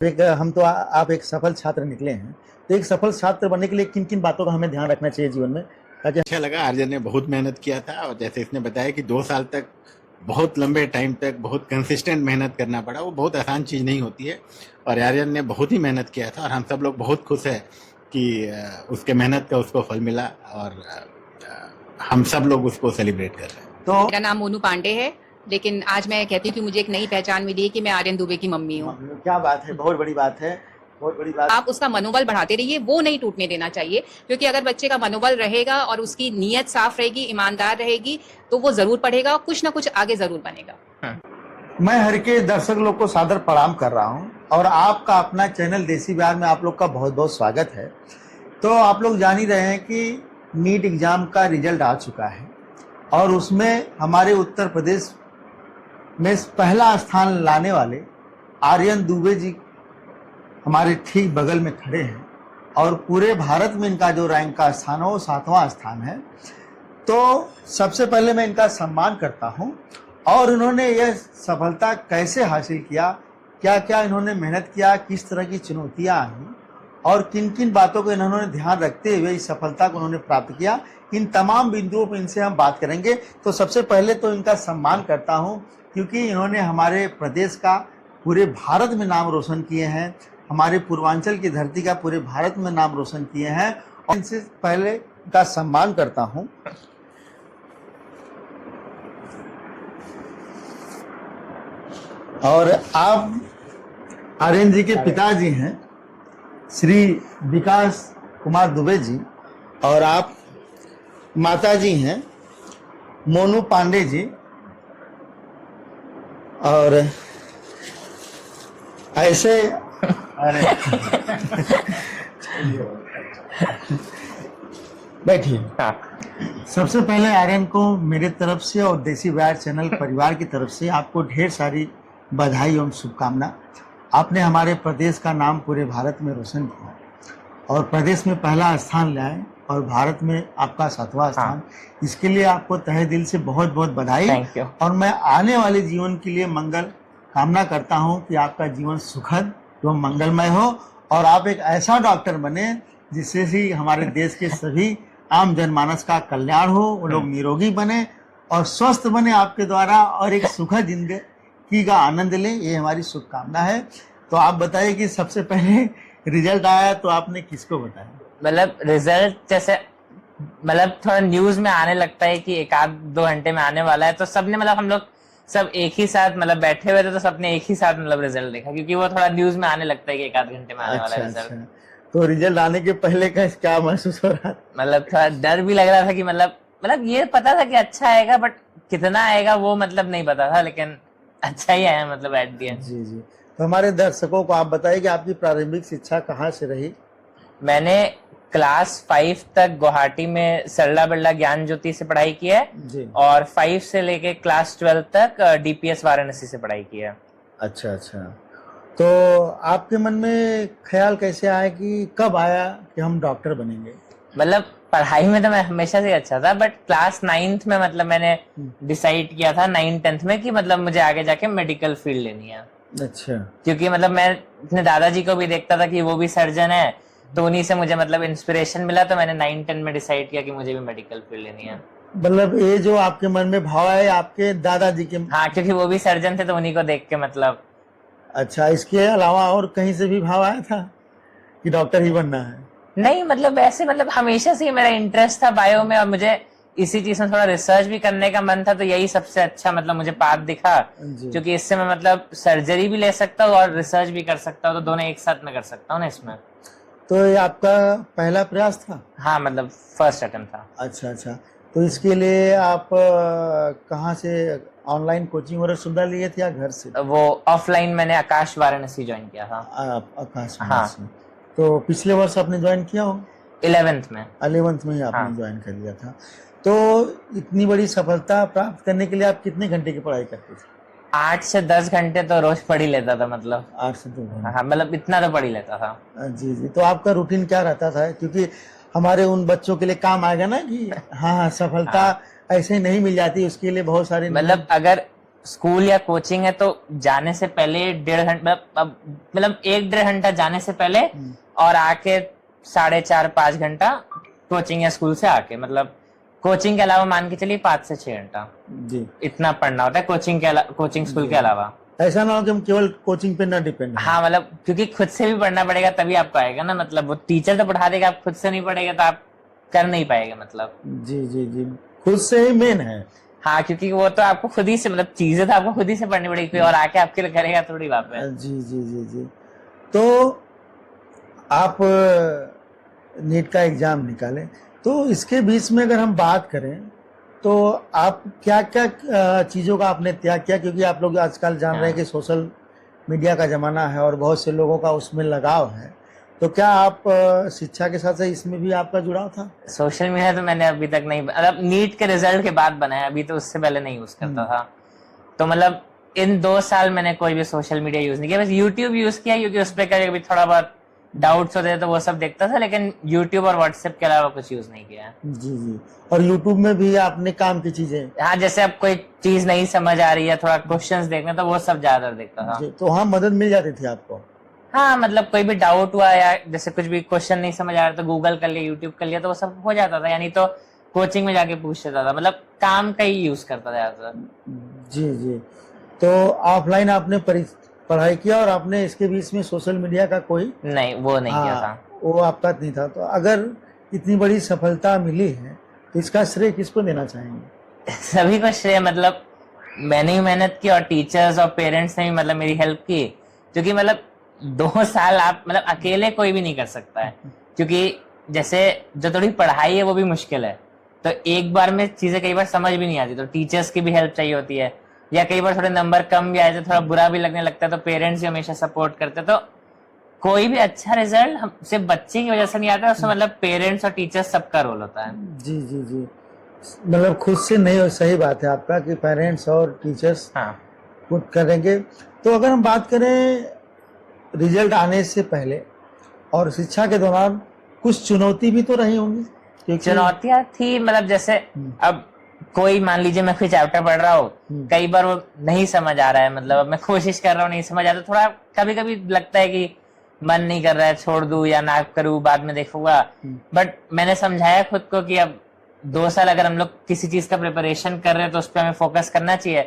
हम तो आप एक सफल छात्र निकले हैं, तो एक सफल छात्र बनने के लिए किन किन बातों का हमें ध्यान रखना चाहिए जीवन में, ताकि अच्छा लगा। आर्यन ने बहुत मेहनत किया था और जैसे इसने बताया कि 2 साल तक बहुत लंबे टाइम तक बहुत कंसिस्टेंट मेहनत करना पड़ा। वो बहुत आसान चीज़ नहीं होती है और आर्यन ने बहुत ही मेहनत किया था और हम सब लोग बहुत खुश हैं कि उसके मेहनत का उसको फल मिला और हम सब लोग उसको सेलिब्रेट कर रहे हैं। तो मेरा नाम मोनू पांडे है, लेकिन आज मैं कहती हूँ कि मुझे एक नई पहचान मिली है कि मैं आर्यन दुबे की मम्मी हूँ। क्या बात है, बहुत बड़ी बात है, बहुत बड़ी बात। आप उसका मनोबल बढ़ाते रहिए, वो नहीं टूटने देना चाहिए, क्योंकि अगर बच्चे का मनोबल रहेगा और उसकी नीयत साफ रहेगी, ईमानदार रहेगी, तो वो जरूर पढ़ेगा, कुछ ना कुछ आगे जरूर बनेगा। मैं हर के दर्शक लोग को सादर प्रणाम कर रहा हूं और आपका अपना चैनल देसी बिहार में आप लोग का बहुत बहुत स्वागत है। तो आप लोग जान ही रहे हैं कि नीट एग्जाम का रिजल्ट आ चुका है और उसमें हमारे उत्तर प्रदेश में पहला स्थान लाने वाले आर्यन दुबे जी हमारे ठीक बगल में खड़े हैं और पूरे भारत में इनका जो रैंक का स्थान है वो 7वां स्थान है। तो सबसे पहले मैं इनका सम्मान करता हूं और इन्होंने यह सफलता कैसे हासिल किया, क्या क्या इन्होंने मेहनत किया, किस तरह की चुनौतियां आई और किन किन बातों को इन्होंने ध्यान रखते हुए इस सफलता को उन्होंने प्राप्त किया, इन तमाम बिंदुओं पर इनसे हम बात करेंगे। तो सबसे पहले तो इनका सम्मान करता हूं क्योंकि इन्होंने हमारे प्रदेश का पूरे भारत में नाम रोशन किए हैं, हमारे पूर्वांचल की धरती का पूरे भारत में नाम रोशन किए हैं और इनसे पहले इनका सम्मान करता हूं। और आप आर्यन जी के पिताजी हैं श्री विकास कुमार दुबे जी और आप माता जी हैं मोनू पांडे जी और ऐसे अरे बैठिए। सबसे पहले आर्यन को मेरे तरफ से और देसी बिहार चैनल परिवार की तरफ से आपको ढेर सारी बधाई एवं शुभकामना। आपने हमारे प्रदेश का नाम पूरे भारत में रोशन किया और प्रदेश में पहला स्थान लाए और भारत में आपका 7वां स्थान। इसके लिए आपको तहे दिल से बहुत बहुत बधाई और मैं आने वाले जीवन के लिए मंगल कामना करता हूं कि आपका जीवन सुखद एवं मंगलमय हो और आप एक ऐसा डॉक्टर बने जिससे ही हमारे देश के सभी आम जनमानस का कल्याण हो, वो लोग निरोगी बने और स्वस्थ बने आपके द्वारा और एक सुखद जिंदगी का आनंद लें, ये हमारी शुभकामना है। तो आप बताइए कि सबसे पहले रिजल्ट आया तो आपने किसको बताया? मतलब रिजल्ट जैसे मतलब थोड़ा न्यूज में आने लगता है कि 1-2 घंटे में आने वाला है, तो सबने मतलब हम लोग सब एक ही साथ मतलब बैठे हुए थे, तो सबने एक ही साथ मतलब रिजल्ट देखा क्योंकि वो थोड़ा न्यूज में आने लगता है कि 1-8 घंटे में आने वाला है रिजल्ट। तो रिजल्ट आने के पहले का क्या महसूस हो रहा? मतलब थोड़ा डर भी लग रहा था कि मतलब ये पता था कि अच्छा आएगा, बट कितना आएगा वो मतलब नहीं पता था, लेकिन अच्छा ही आया मतलब एट द एंड। जी जी। तो हमारे दर्शकों को आप बताइए कि आपकी प्रारंभिक शिक्षा कहाँ से रही? मैंने क्लास 5 तक गुवाहाटी में सरला बिरला ज्ञान ज्योति से पढ़ाई की है जी। और 5 से लेके क्लास 12 तक डीपीएस वाराणसी से पढ़ाई की है। अच्छा अच्छा। तो आपके मन में ख्याल कैसे आया कि कब आया कि हम डॉक्टर बनेंगे? मतलब पढ़ाई में तो मैं हमेशा से अच्छा था, बट क्लास 9th में मतलब मैंने डिसाइड किया था 9th-10th में कि मतलब मुझे आगे जाके मेडिकल फील्ड लेनी है। अच्छा। क्योंकि मतलब मैं अपने दादाजी को भी देखता था कि वो भी सर्जन है, तो उन्हीं से मुझे मतलब इंस्पिरेशन मिला, तो मैंने 9-10 में डिसाइड किया कि मुझे भी मेडिकल फील्ड लेनी है। मतलब ये जो आपके मन में भाव है आपके दादाजी के? हाँ, क्योंकि वो भी सर्जन थे तो उन्हीं को देख के मतलब। अच्छा, इसके अलावा और कहीं से भी भाव आया था कि डॉक्टर ही बनना है? नहीं, मतलब ऐसे मतलब हमेशा से मेरा इंटरेस्ट था बायो में और मुझे इसी चीज में थोड़ा रिसर्च भी करने का मन था, तो यही सबसे अच्छा मतलब मुझे पाथ दिखा, क्योंकि इससे मैं मतलब सर्जरी भी ले सकता हूँ और रिसर्च भी कर सकता हूँ, तो दोनों एक साथ में कर सकता हूँ ना इसमें। तो ये आपका पहला प्रयास था? हाँ, मतलब फर्स्ट अटेम्प्ट था। अच्छा अच्छा। तो इसके लिए आप कहाँ से ऑनलाइन कोचिंग वगैरह सुविधा लिए थे या घर से? वो ऑफलाइन मैंने आकाश वाराणसी ज्वाइन किया था। आकाश हाँ। तो पिछले वर्ष आपने ज्वाइन किया हो? 11th में। 11th में ही आपने ज्वाइन कर लिया था। तो इतनी बड़ी सफलता प्राप्त करने के लिए आप कितने घंटे की पढ़ाई करते थे? 8 से 10 घंटे तो रोज पढ़ ही लेता था, मतलब 8 से 10 घंटे। हाँ, मतलब इतना तो पढ़ ही लेता था। जी जी। तो आपका रूटीन क्या रहता था? क्योंकि हमारे उन बच्चों के लिए काम आएगा ना कि हाँ सफलता ऐसे नहीं मिल जाती, उसके लिए बहुत सारे मतलब अगर स्कूल या कोचिंग है तो जाने से पहले 1.5 घंटा मतलब 1-1.5 घंटा जाने से पहले और आके 4.5-5 घंटा कोचिंग या स्कूल से आके, मतलब कोचिंग के अलावा मान के चलिए 5 से 6 घंटा जी। इतना पढ़ना होता है कोचिंग स्कूल के अलावा। ऐसा ना हो कि हम केवल कोचिंग पे ना डिपेंड। हाँ मतलब क्योंकि खुद से भी पढ़ना पड़ेगा तभी आपको आएगा ना, मतलब वो टीचर तो पढ़ा देगा, आप खुद से नहीं पढ़ेगा तो आप कर नहीं पाएंगे मतलब। जी जी जी, खुद से ही मेन है। हाँ क्योंकि वो तो आपको खुद ही से मतलब चीजें तो आपको खुद ही से पढ़नी पड़ेगी, कोई और आके आपके लिए करेगा थोड़ी बात है। जी जी जी जी। तो आप नीट का एग्जाम निकालें, तो इसके बीच में अगर हम बात करें तो आप क्या क्या चीज़ों का आपने त्याग किया, क्योंकि आप लोग आजकल जान रहे हैं कि सोशल मीडिया का ज़माना है और बहुत से लोगों का उसमें लगाव है, तो क्या आप शिक्षा के साथ साथ इसमें भी आपका जुड़ाव था? सोशल मीडिया तो मैंने अभी तक नहीं, मतलब नीट के रिजल्ट के बाद बनाया, अभी तो उससे पहले नहीं यूज करता था। तो मतलब इन 2 साल मैंने कोई भी सोशल मीडिया यूज नहीं किया, बस यूट्यूब यूज किया क्योंकि उस पर कभी थोड़ा बहुत डाउट्स होते थे तो वो सब देखता था, लेकिन यूट्यूब और व्हाट्सएप के अलावा कुछ यूज नहीं किया। जी जी। और यूट्यूब में भी आपने काम की चीजें, हाँ जैसे अब कोई चीज नहीं समझ आ रही है, थोड़ा क्वेश्चंस देखना, तो वो सब ज्यादा देखता था। तो वहाँ मदद मिल जाती थी आपको? हाँ मतलब कोई भी डाउट हुआ या जैसे कुछ भी क्वेश्चन नहीं समझ आ रहा तो गूगल कर लिया, यूट्यूब कर लिया, तो वो सब हो जाता था, यानी तो कोचिंग में जाके पूछ लेता था, मतलब काम का ही यूज करता था ज्यादातर। जी जी। तो ऑफलाइन आपने पढ़ाई किया और आपने इसके बीच में सोशल मीडिया का कोई नहीं वो नहीं किया था। वो आपका नहीं था। तो अगर इतनी बड़ी सफलता मिली है तो इसका श्रेय किसको देना चाहेंगे? सभी को श्रेय, मतलब मैंने ही मेहनत की और टीचर्स और पेरेंट्स ने भी मतलब मेरी हेल्प की, क्योंकि मतलब 2 साल आप मतलब अकेले कोई भी नहीं कर सकता है, क्योंकि जैसे जो थोड़ी पढ़ाई है वो भी मुश्किल है, तो एक बार में चीजें कई बार समझ भी नहीं आती, तो टीचर्स की भी हेल्प चाहिए होती है, या कई बार थोड़े नंबर कम भी आए तो थोड़ा बुरा भी लगने लगता है, तो पेरेंट्स भी हमेशा सपोर्ट करते हैं। तो कोई भी अच्छा रिजल्ट हम सिर्फ बच्चे की वजह से नहीं आता, उसमें मतलब पेरेंट्स और टीचर्स सबका रोल होता है। जी जी जी, मतलब खुद से नहीं, सही बात है आपका कि पेरेंट्स और टीचर्स हाँ खुद करेंगे। तो अगर हम बात करें रिजल्ट आने से पहले और शिक्षा के दौरान, कुछ चुनौती भी तो रही होंगी? चुनौतियां थी, मतलब जैसे अब कोई मान लीजिए मैं कोई चैप्टर पढ़ रहा हूँ, कई बार वो नहीं समझ आ रहा है, मतलब मैं कोशिश कर रहा हूँ नहीं समझ आ रहा, थोड़ा कभी कभी लगता है कि मन नहीं कर रहा है, छोड़ दूं या ना करूं, बाद में देखूंगा। बट मैंने समझाया खुद को कि अब 2 साल अगर हम लोग किसी चीज का प्रिपरेशन कर रहे हैं तो उस पर हमें फोकस करना चाहिए,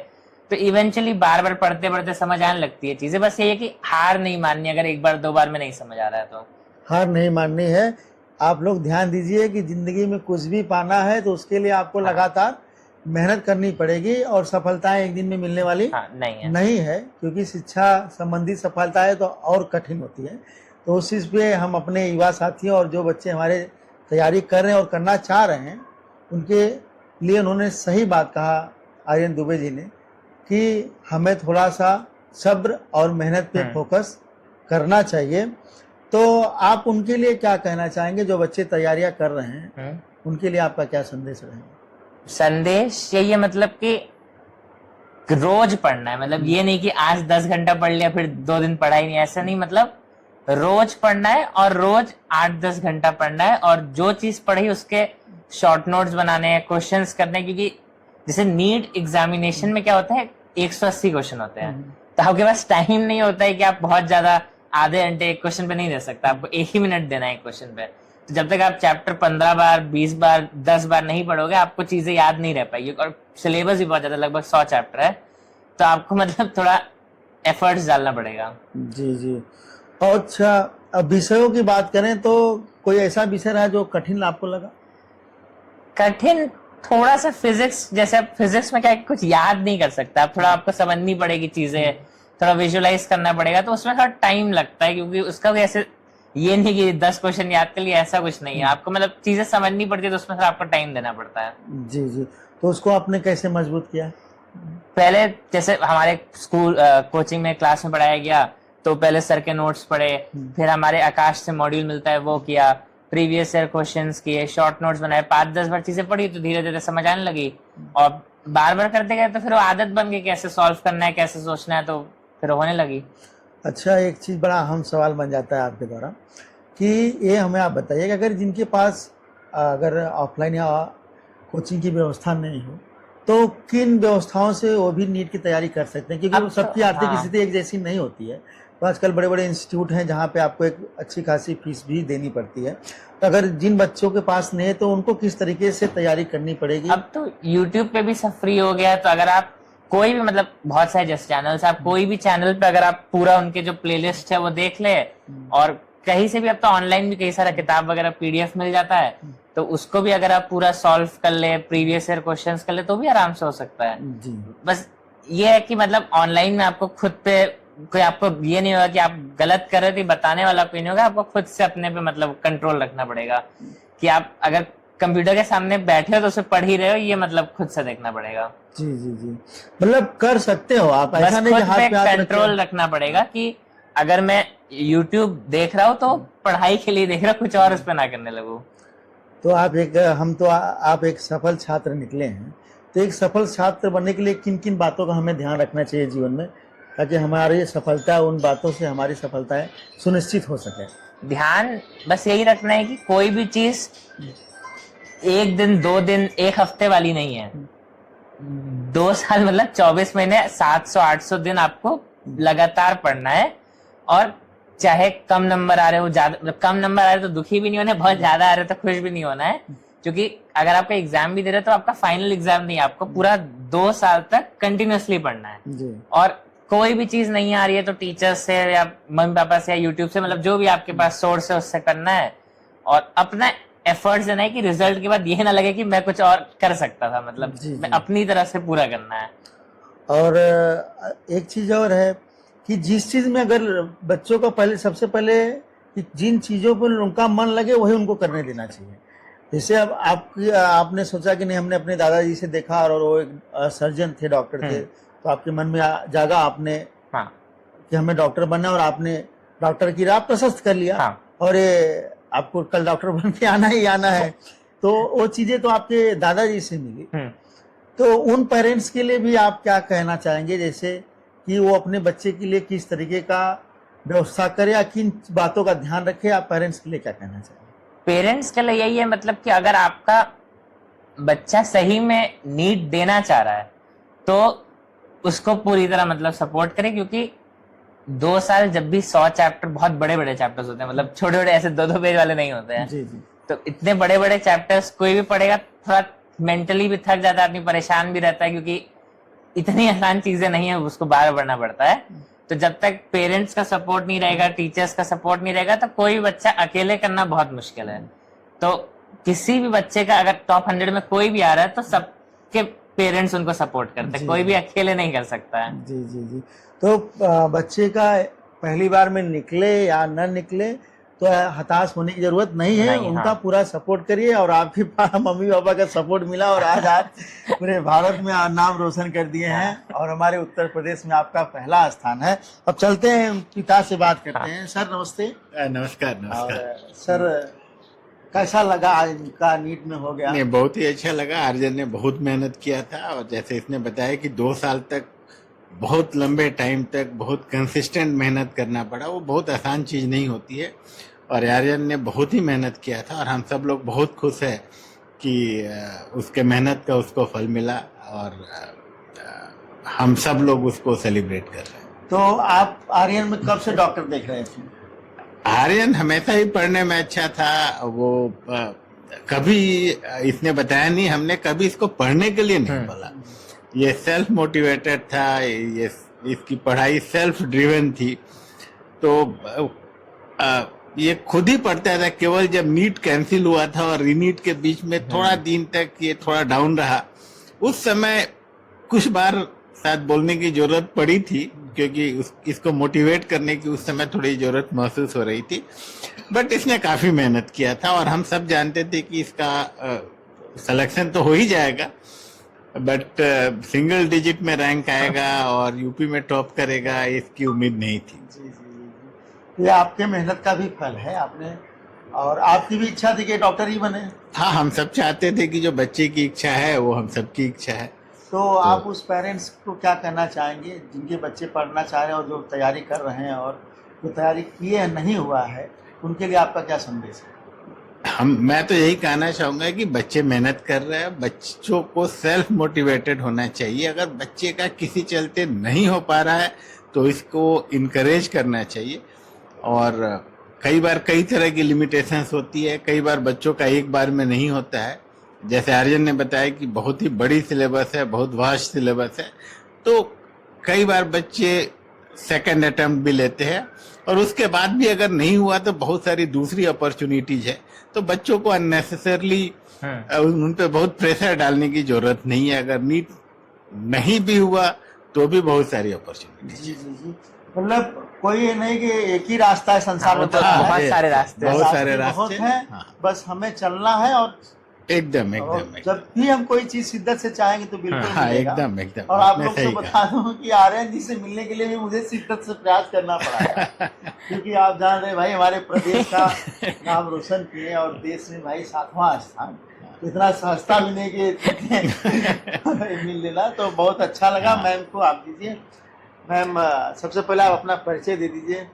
तो इवेंचुअली बार बार पढ़ते पढ़ते समझ आने लगती है चीजें। बस ये है कि हार नहीं माननी, अगर 1 बार 2 बार में नहीं समझ आ रहा है तो हार नहीं माननी है। आप लोग ध्यान दीजिए कि जिंदगी में कुछ भी पाना है तो उसके लिए आपको लगातार मेहनत करनी पड़ेगी, और सफलताएं एक दिन में मिलने वाली नहीं है, क्योंकि शिक्षा संबंधी सफलताएं तो और कठिन होती है। तो उस चीज़ पे हम अपने युवा साथियों और जो बच्चे हमारे तैयारी कर रहे हैं और करना चाह रहे हैं, उनके लिए उन्होंने सही बात कहा आर्यन दुबे जी ने, कि हमें थोड़ा सा सब्र और मेहनत पे फोकस करना चाहिए। तो आप उनके लिए क्या कहना चाहेंगे जो बच्चे तैयारियां कर रहे हैं, उनके लिए आपका क्या संदेश रहेगा? संदेश यही है, मतलब कि रोज पढ़ना है, मतलब ये नहीं कि आज 10 घंटा पढ़ लिया फिर 2 दिन पढ़ा ही नहीं, ऐसा नहीं, मतलब रोज पढ़ना है और रोज 8-10 घंटा पढ़ना है, और जो चीज पढ़ी उसके शॉर्ट नोट्स बनाने हैं, क्वेश्चंस करने हैं, क्योंकि जैसे नीट एग्जामिनेशन में क्या होता है 180 क्वेश्चन होते हैं, तो आपके पास टाइम नहीं होता है कि आप बहुत ज्यादा आधे घंटे एक क्वेश्चन पे नहीं दे सकता, आपको 1 ही मिनट देना है एक क्वेश्चन पे। तो जब तक आप चैप्टर 15 बार 20 बार 10 बार नहीं पढ़ोगे आपको चीजें याद नहीं रह पाएगी, और सिलेबस भी बहुत ज्यादा, लगभग 100 चैप्टर है, तो आपको मतलब थोड़ा एफर्ट्स डालना पड़ेगा। जी जी। और अच्छा, अब विषयों की बात करें तो कोई ऐसा विषय रहा जो कठिन आपको लगा? कठिन थोड़ा सा फिजिक्स, जैसे आप फिजिक्स में क्या कुछ याद नहीं कर सकता, आप थोड़ा आपको समझनी पड़ेगी चीजें, थोड़ा विजुअलाइज करना पड़ेगा, तो उसमें थोड़ा टाइम लगता है, क्योंकि उसका भी ऐसे ये नहीं कि 10 क्वेश्चन याद कर लिए, ऐसा कुछ नहीं है, आपको मतलब चीजें समझनी पड़ती है, तो उसमें आपको टाइम देना पड़ता है। जी जी। तो उसको आपने कैसे मजबूत किया? पहले जैसे हमारे स्कूल कोचिंग में क्लास में पढ़ाया गया, तो पहले सर के नोट्स पढ़े, फिर हमारे आकाश से मॉड्यूल मिलता है वो किया, प्रीवियस ईयर क्वेश्चंस किए, शॉर्ट नोट्स बनाए, 5-10 बार चीजें पढ़ी तो धीरे धीरे समझ आने लगी, और बार बार करते गए तो फिर वो आदत बन गई, कैसे सॉल्व करना है, कैसे सोचना है, तो फिर होने लगी। अच्छा, एक चीज़ बड़ा अहम सवाल बन जाता है आपके द्वारा, कि ये हमें आप बताइए कि अगर जिनके पास अगर ऑफलाइन या कोचिंग की व्यवस्था नहीं हो, तो किन व्यवस्थाओं से वो भी नीट की तैयारी कर सकते हैं, क्योंकि अब वो तो सबकी आर्थिक हाँ। स्थिति एक जैसी नहीं होती है। तो आजकल बड़े बड़े इंस्टीट्यूट हैं जहाँ पे आपको एक अच्छी खासी फीस भी देनी पड़ती है। तो अगर जिन बच्चों के पास नहीं है तो उनको किस तरीके से तैयारी करनी पड़ेगी? अब तो YouTube पे भी सब फ्री हो गया है, तो अगर आप कोई भी मतलब बहुत सारे जैसे चैनल्स, आप कोई भी चैनल पे अगर आप पूरा उनके जो प्लेलिस्ट है वो देख ले, और कहीं से भी अब तो ऑनलाइन भी कई सारा किताब वगैरह PDF मिल जाता है, तो उसको भी अगर आप पूरा सॉल्व कर ले, प्रीवियस ईयर क्वेश्चंस कर ले, तो भी आराम से हो सकता है। जी बस ये है कि मतलब ऑनलाइन में आपको खुद पे कोई आपको ये नहीं होगा कि आप गलत कर रहे थे, बताने वाला कोई नहीं होगा, आपको खुद से अपने पे मतलब कंट्रोल रखना पड़ेगा कि आप अगर कंप्यूटर के सामने बैठे हो तो उसे पढ़ ही रहे हो, ये मतलब खुद से देखना पड़ेगा। जी जी जी, मतलब कर सकते हो आप, बस ऐसा नहीं कि खुद हाथ पे पे हाथ कंट्रोल रखना पड़ेगा कि अगर मैं YouTube देख रहा हूँ तो पढ़ाई के लिए देख रहा हूँ, कुछ और उस पे ना करने लगूं। तो आप एक आप एक सफल छात्र निकले हैं, तो एक सफल छात्र बनने के लिए किन किन बातों का हमें ध्यान रखना चाहिए जीवन में, ताकि हमारी सफलता उन बातों से हमारी सफलताएं सुनिश्चित हो सके? ध्यान बस यही रखना है कि कोई भी चीज 1 दिन 2 दिन 1 हफ्ते वाली नहीं है। 2 साल मतलब 24 महीने 700-800 दिन आपको लगातार पढ़ना है, और चाहे कम नंबर आ रहे हो, ज्यादा मतलब कम नंबर आ रहे तो दुखी भी नहीं होना है, बहुत ज्यादा आ रहे तो खुश भी नहीं होना है, क्योंकि अगर आपका एग्जाम भी दे रहे हो तो आपका फाइनल एग्जाम नहीं है, आपको पूरा 2 साल तक कंटिन्यूअसली पढ़ना है। जी और कोई भी चीज नहीं आ रही है तो टीचर से या मम्मी पापा से या यूट्यूब से, मतलब जो भी आपके पास सोर्स है उससे करना है, और अपना एफर्ट्स देना है कि रिजल्ट के बाद ये ना लगे कि मैं कुछ और कर सकता था, मतलब जी, मैं जी। अपनी तरह से पूरा करना है। और एक चीज और है कि जिस चीज में अगर बच्चों का पहले सबसे पहले कि जिन चीजों पर उनका मन लगे वही उनको करने देना चाहिए। जैसे अब आपने सोचा कि नहीं, हमने अपने दादाजी से देखा और वो एक सर्जन थे, डॉक्टर थे, तो आपके मन में जागा आपने हाँ कि हमें डॉक्टर बनना है, और आपने डॉक्टर की राह प्रशस्त कर लिया। हाँ। और ये आपको कल डॉक्टर बन के आना ही आना है। तो वो चीजें तो आपके दादाजी से मिली। तो उन पेरेंट्स के लिए भी आप क्या कहना चाहेंगे, जैसे कि वो अपने बच्चे के लिए किस तरीके का व्यवस्था करे या किन बातों का ध्यान रखे, आप पेरेंट्स के लिए क्या कहना चाहेंगे? पेरेंट्स के लिए यही है, मतलब कि अगर आपका बच्चा सही में नीट देना चाह रहा है तो उसको पूरी तरह मतलब सपोर्ट करें, क्योंकि 2 साल जब भी 100 चैप्टर, बहुत बड़े बड़े चैप्टर्स होते हैं, मतलब छोटे छोटे ऐसे 2-2 पेज वाले नहीं होते हैं। जी जी तो इतने बड़े बड़े चैप्टर्स कोई भी पढ़ेगा, थोड़ा मेंटली भी थक जाता है, आदमी परेशान भी रहता है, क्योंकि इतनी आसान चीजें नहीं है, उसको बार बार पढ़ना पड़ता है। तो जब तक पेरेंट्स का सपोर्ट नहीं रहेगा, टीचर्स का सपोर्ट नहीं रहेगा, तो कोई भी बच्चा अकेले करना बहुत मुश्किल है। तो किसी भी बच्चे का अगर टॉप 100 में कोई भी आ रहा है तो सबके पेरेंट्स उनको सपोर्ट करते हैं, कोई भी अकेले नहीं कर सकता है। जी जी जी। तो बच्चे का पहली बार में निकले या न निकले तो हताश होने की जरूरत नहीं है, नहीं, उनका हाँ। पूरा सपोर्ट करिए, और आपके मम्मी पापा का सपोर्ट मिला और आज आप पूरे भारत में नाम रोशन कर दिए हैं, और हमारे उत्तर प्रदेश में आपका पहला स्थान है। अब चलते हैं पिता से बात करते हैं। सर नमस्ते। नमस्कार और नमस्कार। सर कैसा लगा आज इनका नीट में हो गया? नहीं, बहुत ही अच्छा लगा। आर्यन ने बहुत मेहनत किया था, और जैसे इसने बताया कि 2 साल तक बहुत लंबे टाइम तक बहुत कंसिस्टेंट मेहनत करना पड़ा, वो बहुत आसान चीज़ नहीं होती है, और आर्यन ने बहुत ही मेहनत किया था, और हम सब लोग बहुत खुश हैं कि उसके मेहनत का उसको फल मिला, और हम सब लोग उसको सेलिब्रेट कर रहे हैं। तो आप आर्यन में कब से डॉक्टर देख रहे थे? आर्यन हमेशा ही पढ़ने में अच्छा था। वो कभी इसने बताया नहीं, हमने कभी इसको पढ़ने के लिए नहीं बोला। ये सेल्फ मोटिवेटेड था, ये इसकी पढ़ाई सेल्फ ड्रिवन थी। तो ये खुद ही पढ़ता था। केवल जब नीट कैंसिल हुआ था और रीनीट के बीच में थोड़ा दिन तक ये थोड़ा डाउन रहा, उस समय कुछ बार शायद बोलने की जरूरत पड़ी थी, क्योंकि इसको मोटिवेट करने की उस समय थोड़ी जरूरत महसूस हो रही थी। बट इसने काफी मेहनत किया था, और हम सब जानते थे कि इसका सिलेक्शन तो हो ही जाएगा, बट सिंगल डिजिट में रैंक आएगा और यूपी में टॉप करेगा, इसकी उम्मीद नहीं थी। जी जी जी। ये आपके मेहनत का भी फल है। आपने, और आपकी भी इच्छा थी कि डॉक्टर ही बने। हाँ, हम सब चाहते थे कि जो बच्चे की इच्छा है वो हम सबकी इच्छा है। तो आप उस पेरेंट्स को क्या कहना चाहेंगे जिनके बच्चे पढ़ना चाह रहे हैं और जो तैयारी कर रहे हैं और जो तैयारी किए नहीं हुआ है, उनके लिए आपका क्या संदेश है? मैं तो यही कहना चाहूंगा कि बच्चे मेहनत कर रहे हैं, बच्चों को सेल्फ मोटिवेटेड होना चाहिए। अगर बच्चे का किसी चलते नहीं हो पा रहा है तो इसको इनकरेज करना चाहिए। और कई बार कई तरह की लिमिटेशंस होती है, कई बार बच्चों का एक बार में नहीं होता है। जैसे आर्यन ने बताया कि बहुत ही बड़ी सिलेबस है, बहुत वास्ट सिलेबस है, तो कई बार बच्चे सेकंड अटेम्प्ट भी लेते हैं और उसके बाद भी अगर नहीं हुआ तो बहुत सारी दूसरी अपॉर्चुनिटीज है। तो बच्चों को अननेसेसरली उन पे बहुत प्रेशर डालने की जरूरत नहीं है। अगर नीट नहीं भी हुआ तो भी बहुत सारी अपॉर्चुनिटीज जी जी जी, मतलब कोई ये नहीं कि एक ही रास्ता है संसार में, बहुत सारे रास्ते बहुत सारे बहुत रास्ते हैं। हाँ, बस हमें चलना है और एकदम और एकदम जब भी हम कोई चीज शिद्दत से चाहेंगे तो बिल्कुल हाँ, मिलेगा। एकदम एकदम और आप आपने लोग को सही बता दूं कि आर्यन जी से मिलने के लिए भी मुझे शिद्दत से प्रयास करना पड़ा है क्योंकि आप जान रहे हैं भाई, हमारे प्रदेश का नाम रोशन किए और देश में भाई 7वां स्थान, इतना सस्ता भी नहीं कि मिल लेना। तो बहुत अच्छा लगा। मैम को आप दीजिए। मैम सबसे पहले आप अपना परिचय दे दीजिए।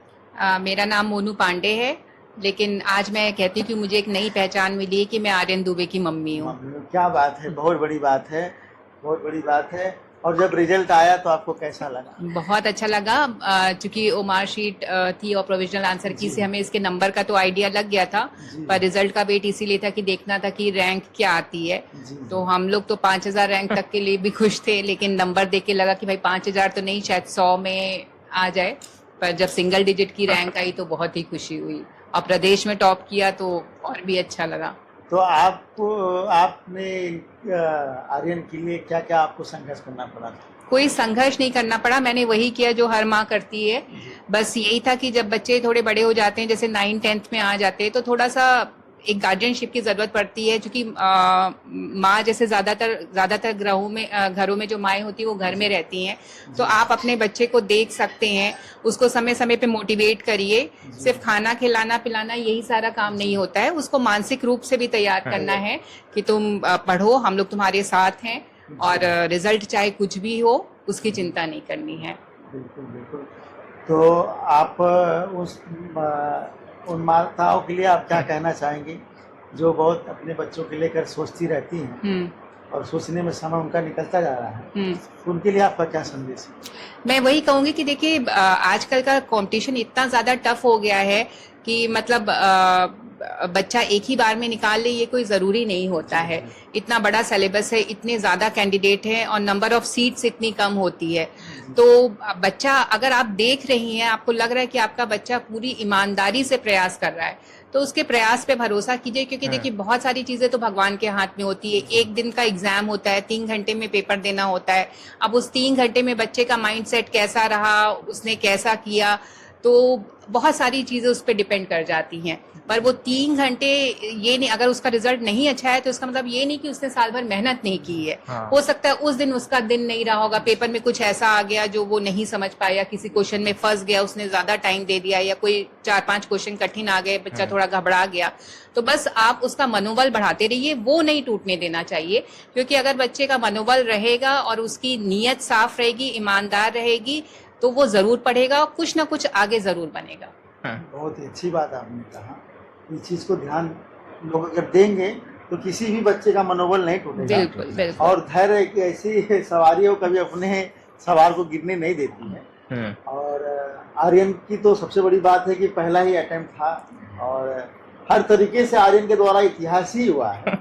मेरा नाम मोनू पांडे है, लेकिन आज मैं कहती हूँ कि मुझे एक नई पहचान मिली है कि मैं आर्यन दुबे की मम्मी हूँ। क्या बात है, बहुत बड़ी बात है, बहुत बड़ी बात है। और जब रिजल्ट आया तो आपको कैसा लगा? बहुत अच्छा लगा, चूंकि ओमार शीट थी और प्रोविजनल आंसर की से हमें इसके नंबर का तो आइडिया लग गया था, पर रिजल्ट का वेट इसीलिए था कि देखना था कि रैंक क्या आती है। तो हम लोग तो 5000 रैंक तक के लिए भी खुश थे, लेकिन नंबर देख के लगा कि भाई 5000 तो नहीं, शायद 100 में आ जाए। पर जब सिंगल डिजिट की रैंक आई तो बहुत ही खुशी हुई और प्रदेश में टॉप किया तो और भी अच्छा लगा। तो आपने आर्यन के लिए क्या क्या आपको संघर्ष करना पड़ा? कोई संघर्ष नहीं करना पड़ा, मैंने वही किया जो हर माँ करती है। बस यही था कि जब बच्चे थोड़े बड़े हो जाते हैं, जैसे 9th-10th में आ जाते हैं, तो थोड़ा सा एक गार्जियनशिप की जरूरत पड़ती है, क्योंकि माँ जैसे ज्यादातर घरों में जो माएँ होती है वो घर में रहती हैं, तो आप अपने बच्चे को देख सकते हैं, उसको समय समय पे मोटिवेट करिए। सिर्फ खाना खिलाना पिलाना यही सारा काम नहीं होता है, उसको मानसिक रूप से भी तैयार करना है कि तुम पढ़ो, हम लोग तुम्हारे साथ हैं और रिजल्ट चाहे कुछ भी हो उसकी चिंता नहीं करनी है। बिल्कुल बिल्कुल। तो आप उन माताओं के लिए आप क्या कहना चाहेंगे जो बहुत अपने बच्चों के लेकर सोचती रहती हैं और सोचने में समय उनका निकलता जा रहा है, उनके लिए आपका क्या संदेश है? मैं वही कहूंगी कि देखिए, आजकल का कंपटीशन इतना ज्यादा टफ हो गया है कि मतलब बच्चा एक ही बार में निकाल ले ये कोई जरूरी नहीं होता है। इतना बड़ा सिलेबस है, इतने ज्यादा कैंडिडेट हैं और नंबर ऑफ सीट्स इतनी कम होती है। तो बच्चा, अगर आप देख रही हैं, आपको लग रहा है कि आपका बच्चा पूरी ईमानदारी से प्रयास कर रहा है, तो उसके प्रयास पे भरोसा कीजिए, क्योंकि देखिए बहुत सारी चीजें तो भगवान के हाथ में होती है। एक दिन का एग्जाम होता है, 3 घंटे में पेपर देना होता है। अब उस 3 घंटे में बच्चे का माइंडसेट कैसा रहा, उसने कैसा किया, तो बहुत सारी चीजें उस पर डिपेंड कर जाती हैं। पर वो 3 घंटे, ये नहीं, अगर उसका रिजल्ट नहीं अच्छा है तो इसका मतलब ये नहीं कि उसने साल भर मेहनत नहीं की है। हो सकता है उस दिन उसका दिन नहीं रहा होगा, पेपर में कुछ ऐसा आ गया जो वो नहीं समझ पाया, किसी क्वेश्चन में फंस गया, उसने ज्यादा टाइम दे दिया, या कोई 4-5 क्वेश्चन कठिन आ गए, बच्चा थोड़ा घबरा गया। तो बस आप उसका मनोबल बढ़ाते रहिए, वो नहीं टूटने देना चाहिए, क्योंकि अगर बच्चे का मनोबल रहेगा और उसकी नीयत साफ रहेगी, ईमानदार रहेगी, तो वो जरूर पढ़ेगा, कुछ ना कुछ आगे जरूर बनेगा। बहुत ही अच्छी बात आपने कहा। इस चीज को ध्यान लोग अगर देंगे तो किसी भी बच्चे का मनोबल नहीं टूटेगा। बिल्कुल बिल्कुल। और धैर्य एक ऐसी सवारी हो, कभी अपने सवार को गिरने नहीं देती है। और आर्यन की तो सबसे बड़ी बात है कि पहला ही अटेम्प्ट था और हर तरीके से आर्यन के द्वारा इतिहास ही हुआ है।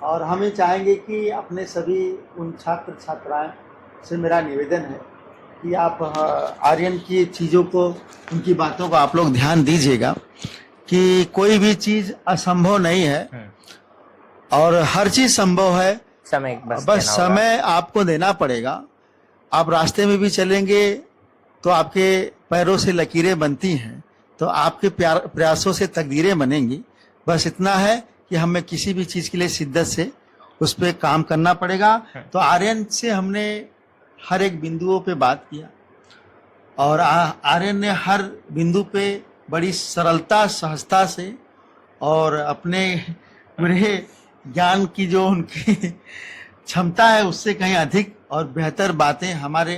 और हमें चाहेंगे कि अपने सभी उन छात्र छात्राएं से मेरा निवेदन है कि आप आर्यन की चीज़ों को, उनकी बातों को आप लोग ध्यान दीजिएगा कि कोई भी चीज़ असंभव नहीं है और हर चीज़ संभव है। समय बस समय आपको देना पड़ेगा। आप रास्ते में भी चलेंगे तो आपके पैरों से लकीरें बनती हैं, तो आपके प्रयासों से तकदीरें बनेंगी। बस इतना है कि हमें किसी भी चीज़ के लिए शिद्दत से उस पर काम करना पड़ेगा। तो आर्यन से हमने हर एक बिंदुओं पे बात किया और आर्यन ने हर बिंदु पे बड़ी सरलता सहजता से और अपने पूरे ज्ञान की जो उनकी क्षमता है उससे कहीं अधिक और बेहतर बातें हमारे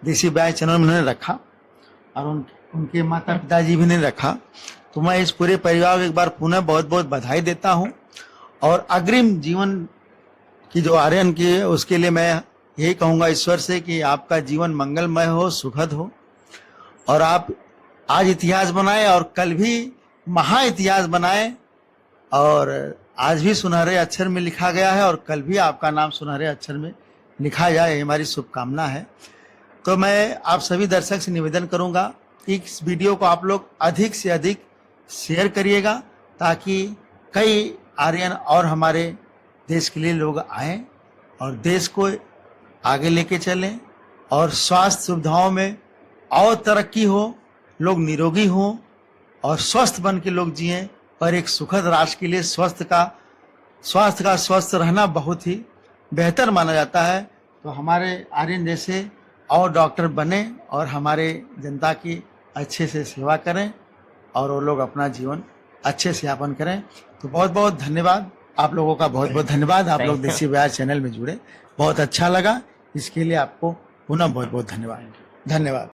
देसी बाय चैनल में उन्होंने रखा और उनके माता पिताजी भी ने रखा। तो मैं इस पूरे परिवार को एक बार पुनः बहुत बहुत बधाई देता हूँ। और अग्रिम जीवन की जो आर्यन की है उसके लिए मैं यही कहूँगा ईश्वर से कि आपका जीवन मंगलमय हो, सुखद हो, और आप आज इतिहास बनाए और कल भी महा इतिहास बनाए, और आज भी सुनहरे अक्षर में लिखा गया है और कल भी आपका नाम सुनहरे अक्षर में लिखा जाए, ये हमारी शुभकामना है। तो मैं आप सभी दर्शक से निवेदन करूंगा कि इस वीडियो को आप लोग अधिक से अधिक शेयर करिएगा, ताकि कई आर्यन और हमारे देश के लिए लोग आएं और देश को आगे लेके चलें, और स्वास्थ्य सुविधाओं में और तरक्की हो, लोग निरोगी हों और स्वस्थ बन के लोग जिएं। और एक सुखद राष्ट्र के लिए स्वास्थ्य का स्वस्थ रहना बहुत ही बेहतर माना जाता है। तो हमारे आर्यन जैसे और डॉक्टर बने और हमारे जनता की अच्छे से सेवा करें और वो लोग अपना जीवन अच्छे से यापन करें। तो बहुत बहुत धन्यवाद आप लोगों का, बहुत बहुत धन्यवाद। आप लोग देसी बिहार चैनल में जुड़े, बहुत अच्छा लगा। इसके लिए आपको पुनः बहुत बहुत धन्यवाद।